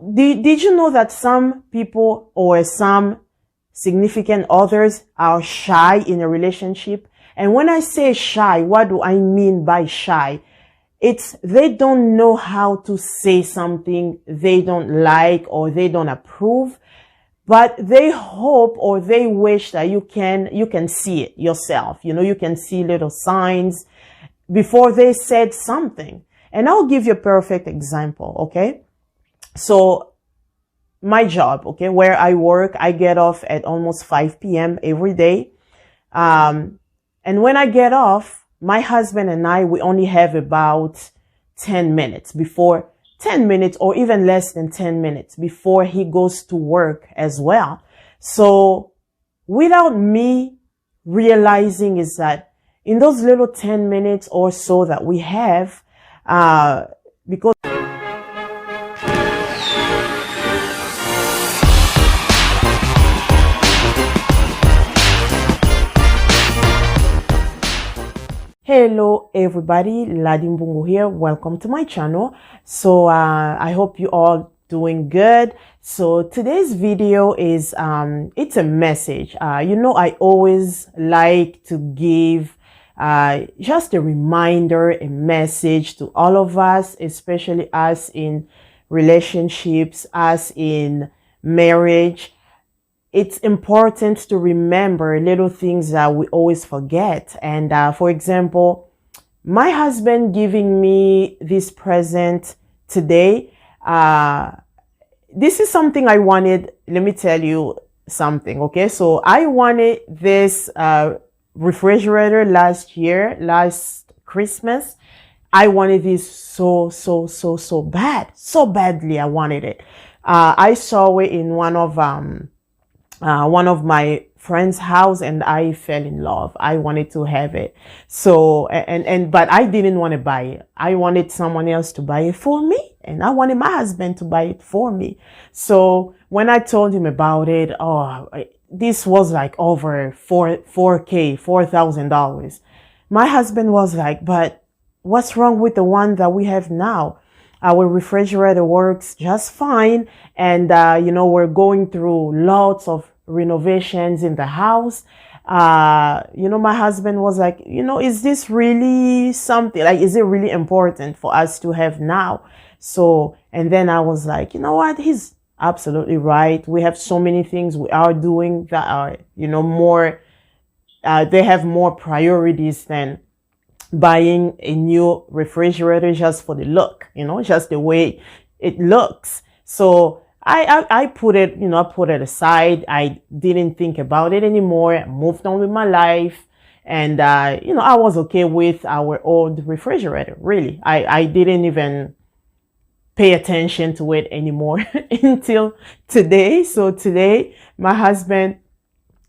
did you know that some people or some significant others are shy in a relationship? And when I say shy, what do I mean by shy? It's they don't know how to say something they don't like or they don't approve, but they hope or they wish that you can see it yourself. You can see little signs before they said something. And I'll give you a perfect example, okay? So my job, okay, where I work, I get off at almost 5 p.m. every day. And when I get off, my husband and I, we only have about 10 minutes or even less than 10 minutes before he goes to work as well. So without me realizing is that in those little 10 minutes or so that we have, because hello everybody, Ladi Mbungu here. Welcome to my channel. So I hope you all doing good. So today's video is it's a message. I always like to give just a reminder, a message to all of us, especially us in relationships, us in marriage. It's important to remember little things that we always forget. And for example, my husband giving me this present today, this is something I wanted. Let me tell you something, okay? So I wanted this refrigerator last Christmas. I wanted this so bad, so badly. I wanted it. I saw it in one of my friend's house and I fell in love. I wanted to have it. So, but I didn't want to buy it. I wanted someone else to buy it for me and I wanted my husband to buy it for me. So when I told him about it, this was like over $4,000. My husband was like, but what's wrong with the one that we have now? Our refrigerator works just fine. And, we're going through lots of renovations in the house. My husband was like, is this really something? Like, is it really important for us to have now? So, and then I was like, you know what? He's absolutely right. We have so many things we are doing that are, more, they have more priorities than buying a new refrigerator just for the look, just the way it looks. So I put it, I put it aside. I didn't think about it anymore. I moved on with my life. And, I was okay with our old refrigerator. Really, I didn't even pay attention to it anymore until today. So today, my husband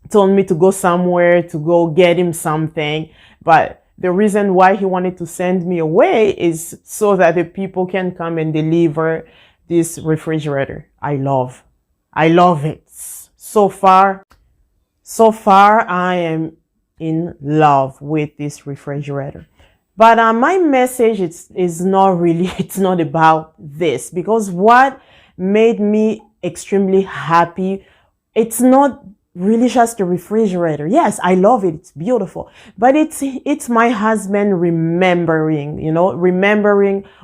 told me to go somewhere to go get him something. But the reason why he wanted to send me away is so that the people can come and deliver this refrigerator. I love it. So far, I am in love with this refrigerator. But my message is not really, it's not about this, because what made me extremely happy, it's not really just a refrigerator. Yes, I love it. It's beautiful. But it's my husband remembering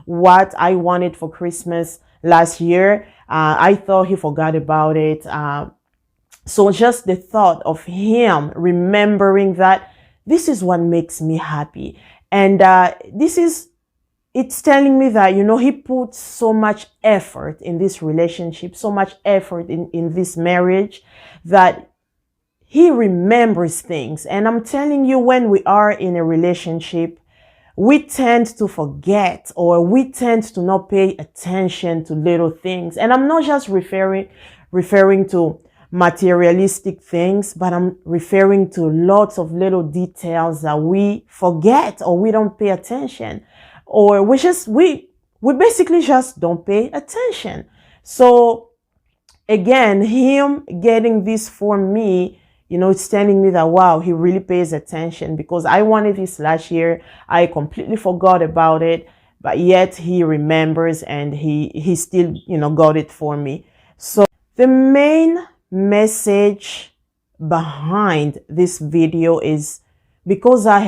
what I wanted for Christmas last year. I thought he forgot about it. So just the thought of him remembering that, this is what makes me happy. And it's telling me that, he put so much effort in this relationship, so much effort in this marriage, that he remembers things. And I'm telling you, when we are in a relationship, we tend to forget, or we tend to not pay attention to little things. And I'm not just referring to materialistic things, but I'm referring to lots of little details that we forget or we don't pay attention, or we basically just don't pay attention. So again, him getting this for me, it's telling me that, wow, he really pays attention, because I wanted this last year. I completely forgot about it. but yet he remembers and he still, got it for me. So the main message behind this video is because I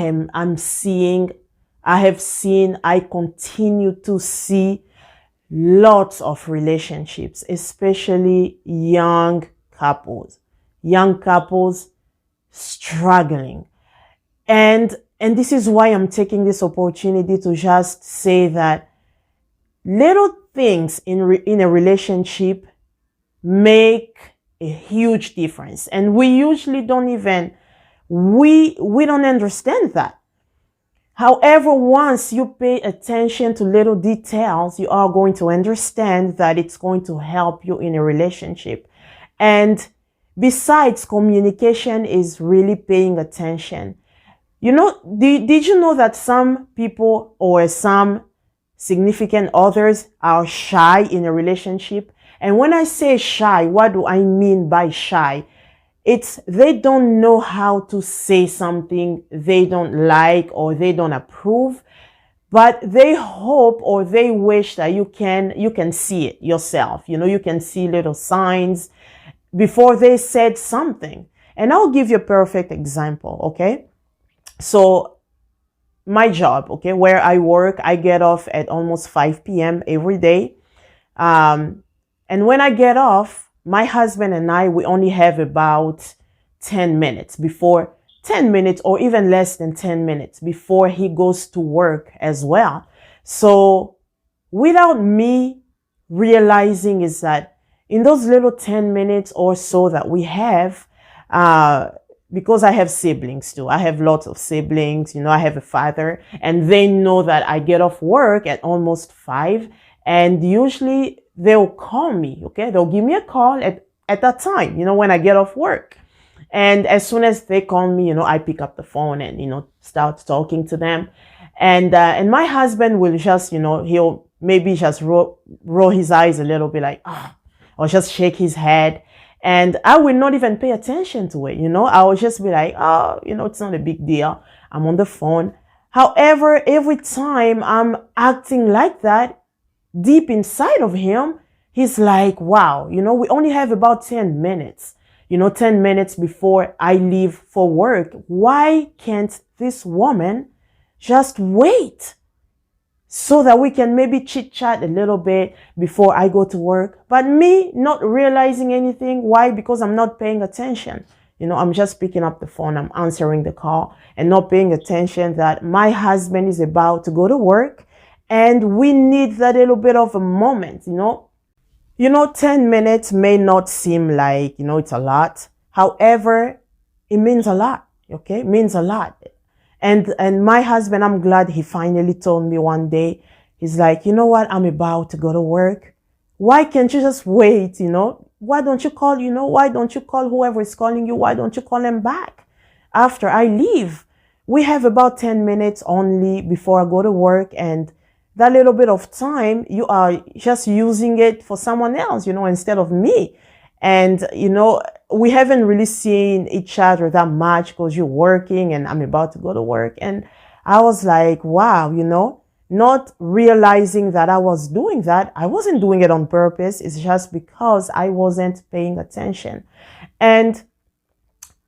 continue to see lots of relationships, especially young couples struggling. And this is why I'm taking this opportunity to just say that little things in a relationship make a huge difference. And we usually don't even, we don't understand that. However, once you pay attention to little details, you are going to understand that it's going to help you in a relationship. And besides, communication is really paying attention. Did you know that some people or some significant others are shy in a relationship? And when I say shy, what do I mean by shy? It's they don't know how to say something they don't like or they don't approve, but they hope or they wish that you can see it yourself. You can see little signs before they said something. And I'll give you a perfect example, okay? So my job, okay, where I work, I get off at almost 5 p.m. every day. And when I get off, my husband and I, we only have about 10 minutes or even less than 10 minutes before he goes to work as well. So without me realizing is that in those little 10 minutes or so that we have, because I have siblings too. I have lots of siblings. I have a father, and they know that I get off work at almost 5, and usually they'll call me, okay? They'll give me a call at that time, when I get off work. And as soon as they call me, I pick up the phone and, start talking to them. And my husband will just, he'll maybe just roll his eyes a little bit like, or just shake his head. And I will not even pay attention to it. I will just be like, it's not a big deal. I'm on the phone. However, every time I'm acting like that, deep inside of him, he's like, wow, we only have about 10 minutes, 10 minutes before I leave for work. Why can't this woman just wait so that we can maybe chit chat a little bit before I go to work? But me not realizing anything. Why? Because I'm not paying attention. I'm just picking up the phone. I'm answering the call and not paying attention that my husband is about to go to work. And we need that little bit of a moment, 10 minutes may not seem like, it's a lot. However, it means a lot. Okay. It means a lot. And my husband, I'm glad he finally told me one day, he's like, you know what? I'm about to go to work. Why can't you just wait? Why don't you call, why don't you call whoever is calling you? Why don't you call them back after I leave? We have about 10 minutes only before I go to work. And that little bit of time, you are just using it for someone else, instead of me. And, we haven't really seen each other that much because you're working and I'm about to go to work. And I was like, wow, not realizing that I was doing that. I wasn't doing it on purpose. It's just because I wasn't paying attention. And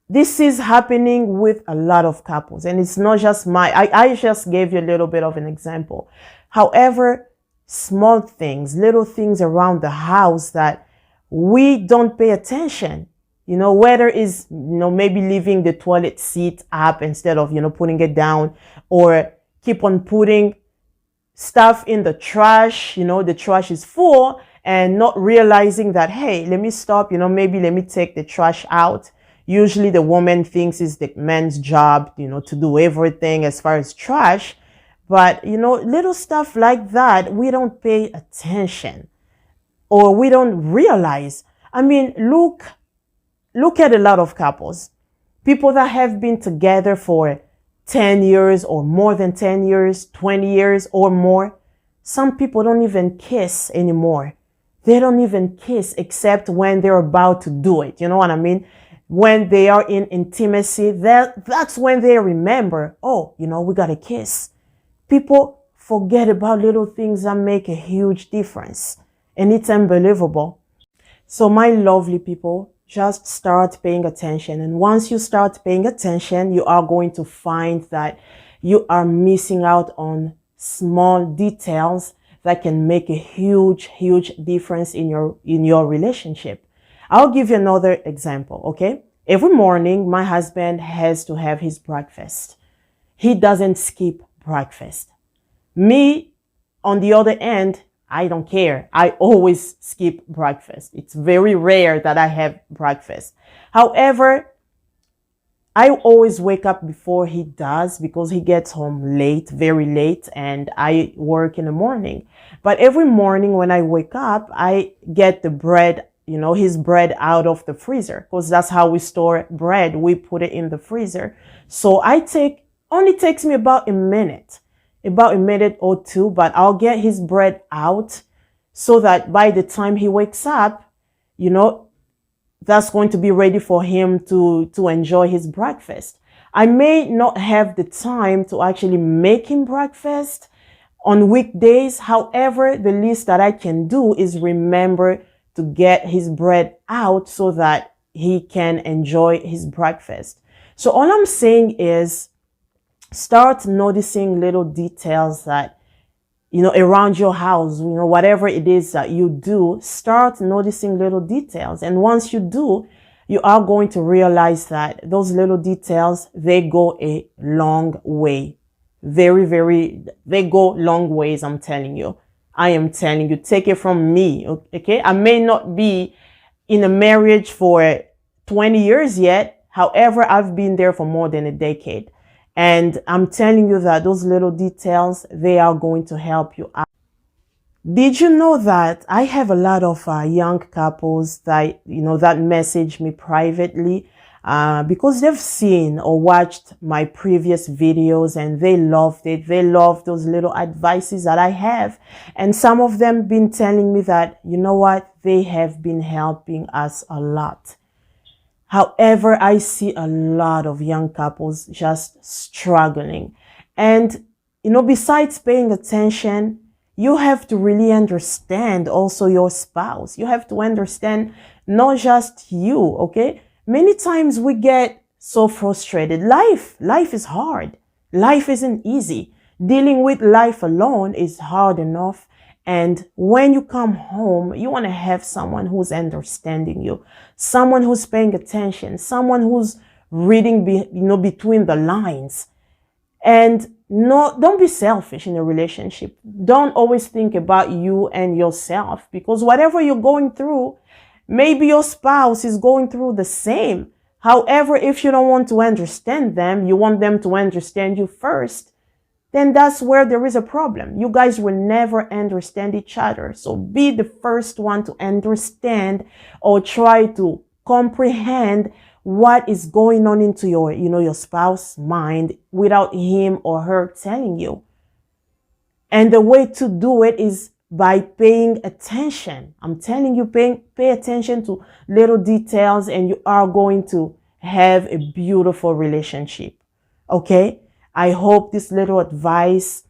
this is happening with a lot of couples. And it's not just I just gave you a little bit of an example. However, small things, little things around the house that we don't pay attention, whether it's, maybe leaving the toilet seat up instead of, putting it down, or keep on putting stuff in the trash, the trash is full, and not realizing that, hey, let me stop, maybe let me take the trash out. Usually the woman thinks it's the man's job, to do everything as far as trash. But, little stuff like that, we don't pay attention or we don't realize. I mean, look at a lot of couples, people that have been together for 10 years or more than 10 years, 20 years or more. Some people don't even kiss anymore. They don't even kiss except when they're about to do it. You know what I mean? When they are in intimacy, that's when they remember, oh, we got to kiss. People forget about little things that make a huge difference. And it's unbelievable. So my lovely people, just start paying attention. And once you start paying attention, you are going to find that you are missing out on small details that can make a huge, huge difference in your relationship. I'll give you another example, okay? Every morning, my husband has to have his breakfast. He doesn't skip breakfast. Me, on the other end, I don't care. I always skip breakfast. It's very rare that I have breakfast. However, I always wake up before he does because he gets home late, very late, and I work in the morning. But every morning when I wake up, I get the bread, his bread out of the freezer because that's how we store bread. We put it in the freezer. So only takes me about a minute or two, but I'll get his bread out so that by the time he wakes up, that's going to be ready for him to enjoy his breakfast. I may not have the time to actually make him breakfast on weekdays. However, the least that I can do is remember to get his bread out so that he can enjoy his breakfast. So all I'm saying is start noticing little details that around your house, whatever it is that you do, start noticing little details. And once you do, you are going to realize that those little details, they go a long way. Very, very, they go long ways. I'm telling you, take it from me. Okay. I may not be in a marriage for 20 years yet. However, I've been there for more than a decade. And I'm telling you that those little details, they are going to help you out. Did you know that I have a lot of young couples that, that message me privately because they've seen or watched my previous videos and they loved it. They love those little advices that I have. And some of them been telling me that, they have been helping us a lot. However, I see a lot of young couples just struggling. And, besides paying attention, you have to really understand also your spouse. You have to understand not just you, okay? Many times we get so frustrated. Life is hard. Life isn't easy. Dealing with life alone is hard enough. And when you come home, you want to have someone who's understanding you, someone who's paying attention, someone who's reading, between the lines. And don't be selfish in a relationship. Don't always think about you and yourself because whatever you're going through, maybe your spouse is going through the same. However, if you don't want to understand them, you want them to understand you first, then that's where there is a problem. You guys will never understand each other. So be the first one to understand or try to comprehend what is going on into your spouse's mind without him or her telling you. And the way to do it is by paying attention. I'm telling you, pay attention to little details and you are going to have a beautiful relationship. Okay? I hope this little advice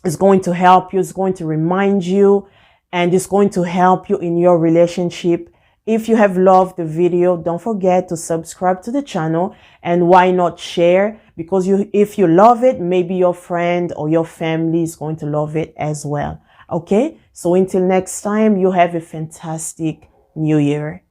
is going to help you. It's going to remind you and it's going to help you in your relationship. If you have loved the video, don't forget to subscribe to the channel and why not share? Because if you love it, maybe your friend or your family is going to love it as well. Okay? So until next time, you have a fantastic new year.